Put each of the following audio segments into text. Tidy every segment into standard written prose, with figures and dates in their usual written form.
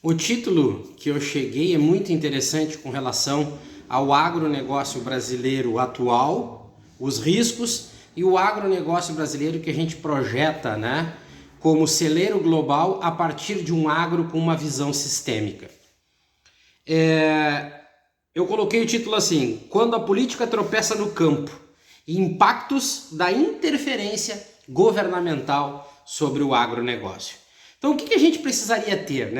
O título que eu cheguei é muito interessante com relação ao agronegócio brasileiro atual, os riscos e o agronegócio brasileiro que a gente projeta, como celeiro global a partir de um agro com uma visão sistêmica. Eu coloquei o título assim: quando a política tropeça no campo, impactos da interferência governamental sobre o agronegócio. Então o que a gente precisaria ter,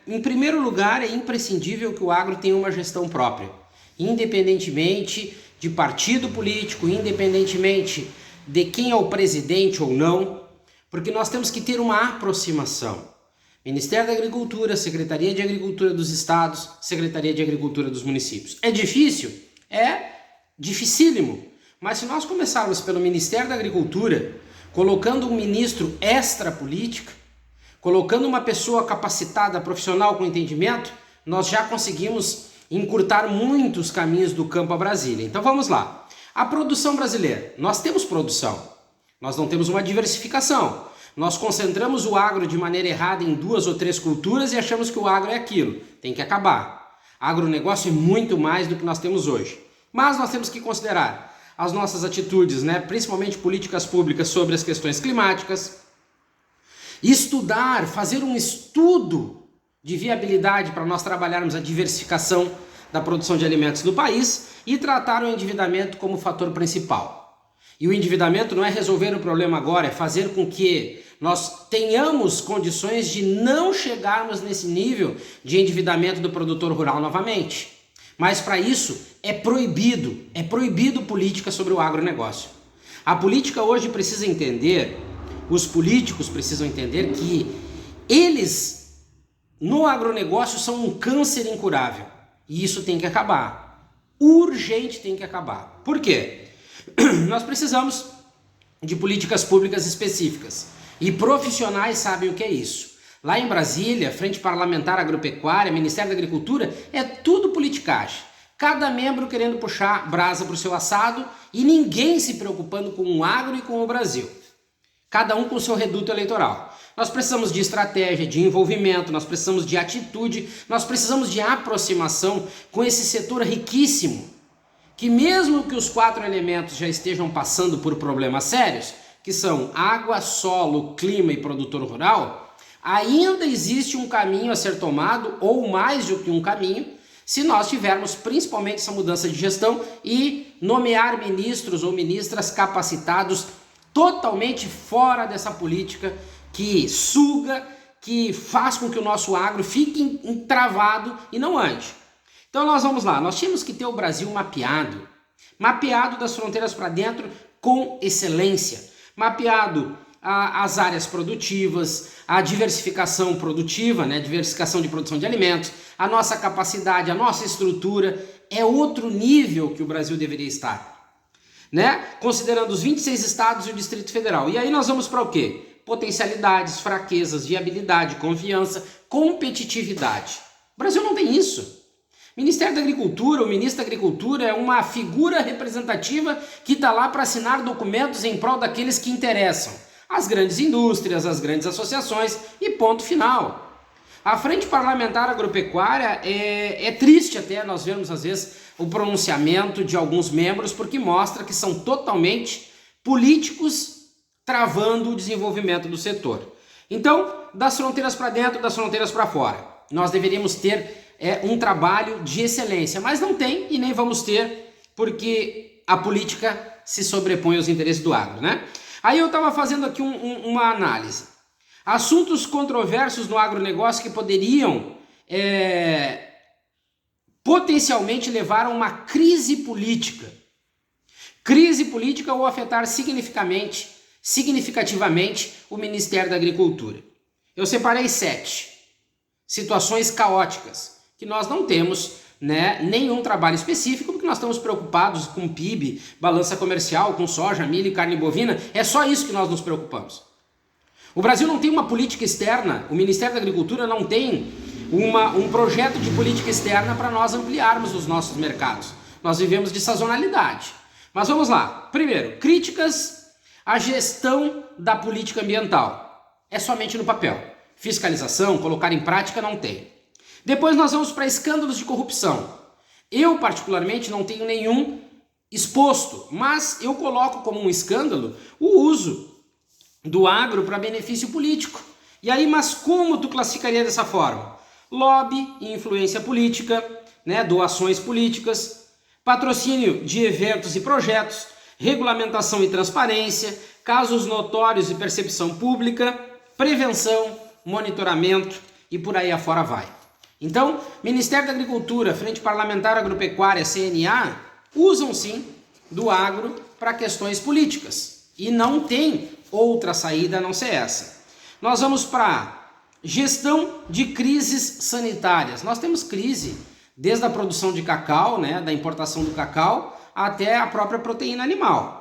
Em primeiro lugar, é imprescindível que o agro tenha uma gestão própria, independentemente de partido político, independentemente de quem é o presidente ou não, porque nós temos que ter uma aproximação. Ministério da Agricultura, Secretaria de Agricultura dos Estados, Secretaria de Agricultura dos Municípios. É difícil? É dificílimo. Mas se nós começarmos pelo Ministério da Agricultura, colocando um ministro extra-política, colocando uma pessoa capacitada, profissional com entendimento, nós já conseguimos encurtar muitos caminhos do campo a Brasília. Então vamos lá. A produção brasileira. Nós temos produção. Nós não temos uma diversificação. Nós concentramos o agro de maneira errada em 2 ou 3 culturas e achamos que o agro é aquilo. Tem que acabar. Agronegócio é muito mais do que nós temos hoje. Mas nós temos que considerar as nossas atitudes, principalmente políticas públicas sobre as questões climáticas, estudar, fazer um estudo de viabilidade para nós trabalharmos a diversificação da produção de alimentos no país e tratar o endividamento como fator principal. E o endividamento não é resolver o problema agora, é fazer com que nós tenhamos condições de não chegarmos nesse nível de endividamento do produtor rural novamente. Mas para isso é proibido política sobre o agronegócio. A política hoje precisa entender, os políticos precisam entender que eles no agronegócio são um câncer incurável. E isso tem que acabar. Urgente tem que acabar. Por quê? Nós precisamos de políticas públicas específicas. E profissionais sabem o que é isso. Lá em Brasília, Frente Parlamentar Agropecuária, Ministério da Agricultura, é tudo politicagem. Cada membro querendo puxar brasa para o seu assado e ninguém se preocupando com o agro e com o Brasil. Cada um com o seu reduto eleitoral. Nós precisamos de estratégia, de envolvimento, nós precisamos de atitude, nós precisamos de aproximação com esse setor riquíssimo, que mesmo que os 4 elementos já estejam passando por problemas sérios, que são água, solo, clima e produtor rural, ainda existe um caminho a ser tomado, ou mais do que um caminho, se nós tivermos principalmente essa mudança de gestão e nomear ministros ou ministras capacitados totalmente fora dessa política que suga, que faz com que o nosso agro fique entravado e não ande. Então nós vamos lá, nós tínhamos que ter o Brasil mapeado das fronteiras para dentro com excelência, mapeado as áreas produtivas, a diversificação produtiva, diversificação de produção de alimentos, a nossa capacidade, a nossa estrutura, é outro nível que o Brasil deveria estar. Considerando os 26 estados e o Distrito Federal. E aí nós vamos para o quê? Potencialidades, fraquezas, viabilidade, confiança, competitividade. O Brasil não tem isso. Ministério da Agricultura, o ministro da Agricultura é uma figura representativa que está lá para assinar documentos em prol daqueles que interessam. As grandes indústrias, as grandes associações e ponto final. A Frente Parlamentar Agropecuária é triste até nós vermos às vezes o pronunciamento de alguns membros, porque mostra que são totalmente políticos travando o desenvolvimento do setor. Então, das fronteiras para dentro, das fronteiras para fora, nós deveríamos ter um trabalho de excelência, mas não tem e nem vamos ter, porque a política se sobrepõe aos interesses do agro, Aí eu estava fazendo aqui uma análise. Assuntos controversos no agronegócio que poderiam potencialmente levar a uma crise política. Crise política ou afetar significativamente o Ministério da Agricultura. Eu separei 7 situações caóticas que nós não temos nenhum trabalho específico, porque nós estamos preocupados com PIB, balança comercial, com soja, milho e carne bovina. É só isso que nós nos preocupamos. O Brasil não tem uma política externa, o Ministério da Agricultura não tem um projeto de política externa para nós ampliarmos os nossos mercados. Nós vivemos de sazonalidade. Mas vamos lá. Primeiro, críticas à gestão da política ambiental. É somente no papel. Fiscalização, colocar em prática, não tem. Depois nós vamos para escândalos de corrupção. Eu, particularmente, não tenho nenhum exposto, mas eu coloco como um escândalo o uso do agro para benefício político. E aí, mas como tu classificaria dessa forma? Lobby e influência política, né, doações políticas, patrocínio de eventos e projetos, regulamentação e transparência, casos notórios e percepção pública, prevenção, monitoramento e por aí afora vai. Então, Ministério da Agricultura, Frente Parlamentar Agropecuária, CNA, usam sim do agro para questões políticas e não tem outra saída a não ser essa. Nós vamos para gestão de crises sanitárias. Nós temos crise desde a produção de cacau, né, da importação do cacau, até a própria proteína animal.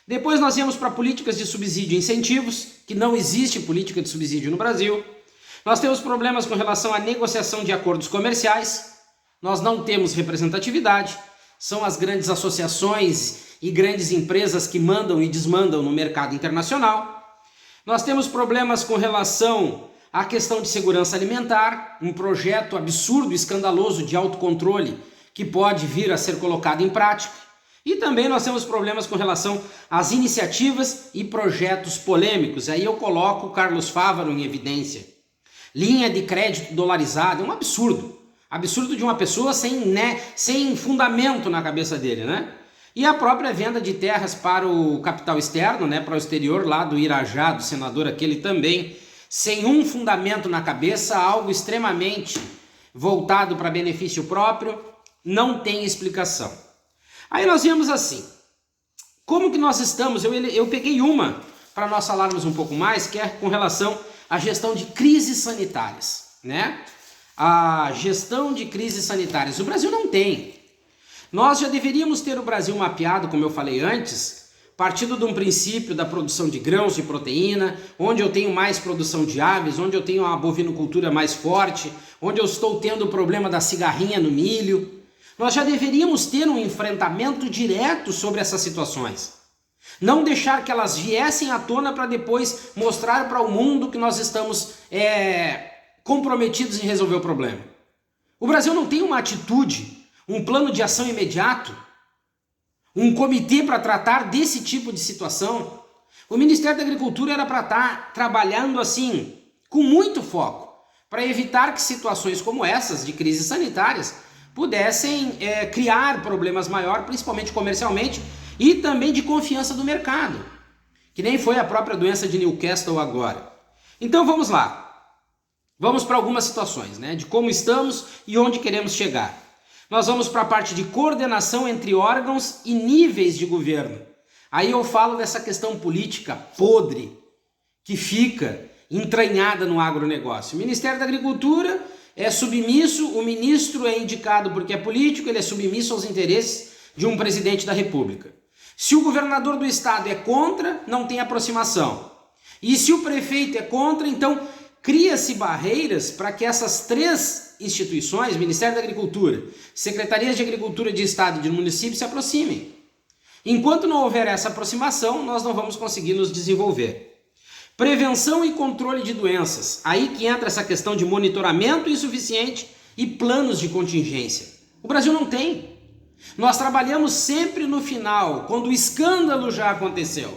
Depois nós vamos para políticas de subsídio e incentivos, que não existe política de subsídio no Brasil. Nós temos problemas com relação à negociação de acordos comerciais, nós não temos representatividade, são as grandes associações e grandes empresas que mandam e desmandam no mercado internacional. Nós temos problemas com relação à questão de segurança alimentar, um projeto absurdo, escandaloso de autocontrole que pode vir a ser colocado em prática. E também nós temos problemas com relação às iniciativas e projetos polêmicos. Aí eu coloco o Carlos Fávaro em evidência. Linha de crédito dolarizada, é um absurdo. Absurdo de uma pessoa sem fundamento na cabeça dele, né? E a própria venda de terras para o capital externo, né, para o exterior, lá do Irajá, do senador aquele também, sem um fundamento na cabeça, algo extremamente voltado para benefício próprio, não tem explicação. Aí nós vemos assim, como que nós estamos, eu peguei uma para nós falarmos um pouco mais, que é com relação à gestão de crises sanitárias, né? A gestão de crises sanitárias, o Brasil não tem. Nós já deveríamos ter o Brasil mapeado, como eu falei antes, partindo de um princípio da produção de grãos de proteína, onde eu tenho mais produção de aves, onde eu tenho uma bovinocultura mais forte, onde eu estou tendo o problema da cigarrinha no milho. Nós já deveríamos ter um enfrentamento direto sobre essas situações. Não deixar que elas viessem à tona para depois mostrar para o mundo que nós estamos comprometidos em resolver o problema. O Brasil não tem uma atitude, um plano de ação imediato, um comitê para tratar desse tipo de situação. O Ministério da Agricultura era para estar trabalhando assim, com muito foco, para evitar que situações como essas, de crises sanitárias, pudessem criar problemas maiores, principalmente comercialmente, e também de confiança do mercado, que nem foi a própria doença de Newcastle agora. Então vamos lá, vamos para algumas situações, né, de como estamos e onde queremos chegar. Nós vamos para a parte de coordenação entre órgãos e níveis de governo. Aí eu falo dessa questão política podre, que fica entranhada no agronegócio. O Ministério da Agricultura é submisso, o ministro é indicado porque é político, ele é submisso aos interesses de um presidente da República. Se o governador do estado é contra, não tem aproximação. E se o prefeito é contra, então cria-se barreiras para que essas três instituições, Ministério da Agricultura, Secretarias de Agricultura de Estado e de município, se aproximem. Enquanto não houver essa aproximação, nós não vamos conseguir nos desenvolver. Prevenção e controle de doenças. Aí que entra essa questão de monitoramento insuficiente e planos de contingência. O Brasil não tem. Nós trabalhamos sempre no final, quando o escândalo já aconteceu.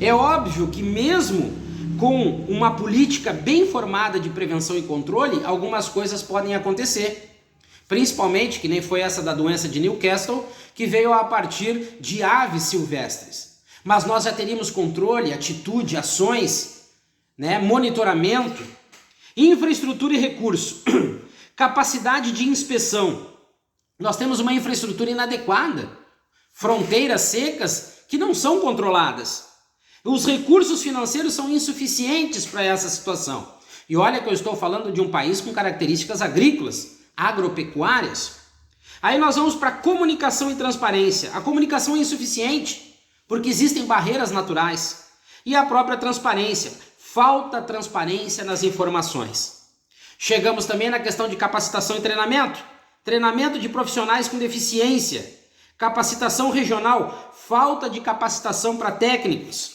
É óbvio que mesmo com uma política bem formada de prevenção e controle, algumas coisas podem acontecer. Principalmente, que nem foi essa da doença de Newcastle, que veio a partir de aves silvestres. Mas nós já teríamos controle, atitude, ações, né, monitoramento, infraestrutura e recurso, capacidade de inspeção. Nós temos uma infraestrutura inadequada, fronteiras secas que não são controladas. Os recursos financeiros são insuficientes para essa situação. E olha que eu estou falando de um país com características agrícolas, agropecuárias. Aí nós vamos para comunicação e transparência. A comunicação é insuficiente, porque existem barreiras naturais. E a própria transparência. Falta transparência nas informações. Chegamos também na questão de capacitação e treinamento. Treinamento de profissionais com deficiência. Capacitação regional. Falta de capacitação para técnicos.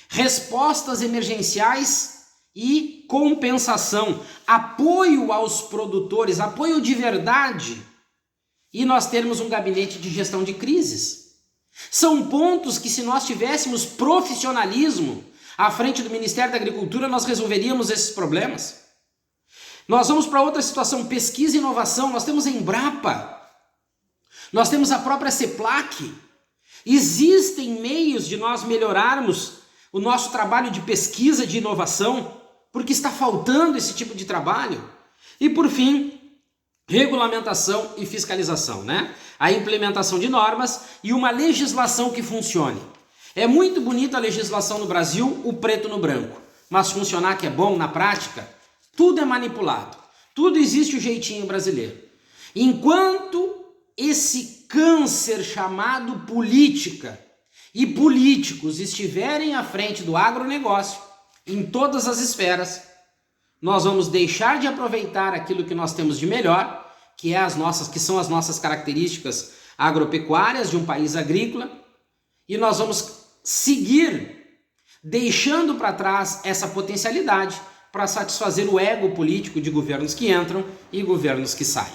Respostas emergenciais e e compensação, apoio aos produtores, apoio de verdade, e nós termos um gabinete de gestão de crises. São pontos que, se nós tivéssemos profissionalismo à frente do Ministério da Agricultura, nós resolveríamos esses problemas. Nós vamos para outra situação, pesquisa e inovação. Nós temos a Embrapa, nós temos a própria CEPLAC. Existem meios de nós melhorarmos o nosso trabalho de pesquisa, de inovação, porque está faltando esse tipo de trabalho. E por fim, regulamentação e fiscalização, né? A implementação de normas e uma legislação que funcione. É muito bonita a legislação no Brasil, o preto no branco, mas funcionar que é bom na prática, tudo é manipulado, tudo existe o jeitinho brasileiro. Enquanto esse câncer chamado política e políticos estiverem à frente do agronegócio, em todas as esferas, nós vamos deixar de aproveitar aquilo que nós temos de melhor, que são as nossas características agropecuárias de um país agrícola, e nós vamos seguir deixando para trás essa potencialidade para satisfazer o ego político de governos que entram e governos que saem.